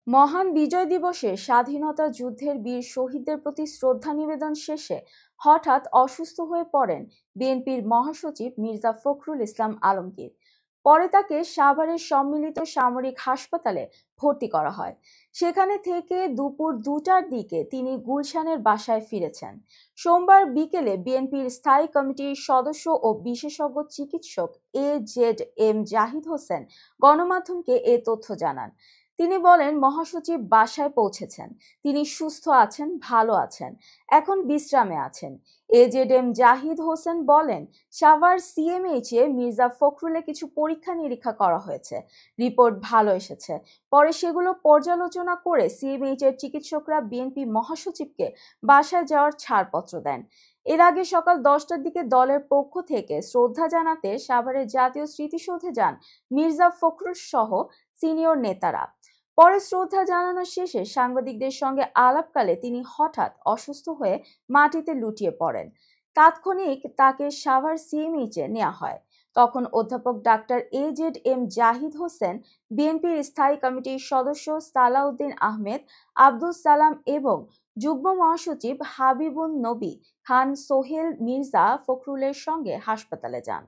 মহান বিজয় দিবসে স্বাধীনতা যুদ্ধের বীর শহীদদের প্রতি শ্রদ্ধা নিবেদন শেষে হঠাৎ অসুস্থ হয়ে পড়েন বিএনপির মহাসচিব মির্জা ফখরুল ইসলাম আলমগীর। পরে তাকে সাভারের সম্মিলিত সামরিক হাসপাতালে ভর্তি করা হয়। সেখানে থেকে দুপুর 2টার দিকে তিনি গুলশানের বাসায় ফিরেছেন। সোমবার বিকেলে বিএনপির স্থায়ী কমিটির সদস্য ও বিশেষজ্ঞ চিকিৎসক AZM জাহিদ হোসেন গণমাধ্যমকে এ তথ্য জানান। তিনি বলেন, মহাসচিব বাসায় পৌঁছেছেন, তিনি সুস্থ আছেন, ভালো আছেন, এখন বিশ্রামে আছেন। AZM জাহিদ হোসেন বলেন, সাভার CMH এ মির্জা ফখরুলে কিছু পরীক্ষা নিরীক্ষা করা হয়েছে, রিপোর্ট ভালো এসেছে। পরে সেগুলো পর্যালোচনা করে CMH এর চিকিৎসকরা বিএনপি মহাসচিবকে বাসায় যাওয়ার ছাড়পত্র দেন। এর আগে সকাল 10টার দিকে দলের পক্ষ থেকে শ্রদ্ধা জানাতে সাভারের জাতীয় স্মৃতিসৌধে যান মির্জা ফখরুল সহ সিনিয়র নেতারা। পরে শ্রদ্ধা জানানো শেষে সাংবাদিকদের সঙ্গে আলাপকালে তিনি হঠাৎ অসুস্থ হয়ে মাটিতে লুটিয়ে পড়েন। তাৎক্ষণিক তাকে সাভার CMH-এ নেওয়া হয়। তখন অধ্যাপক ডাক্তার AZM জাহিদ হোসেন, বিএনপির স্থায়ী কমিটির সদস্য সালাউদ্দিন আহমেদ, আব্দুল সালাম এবং যুগ্ম মহাসচিব হাবিবুন নবী খান সোহেল মির্জা ফখরুলের সঙ্গে হাসপাতালে যান।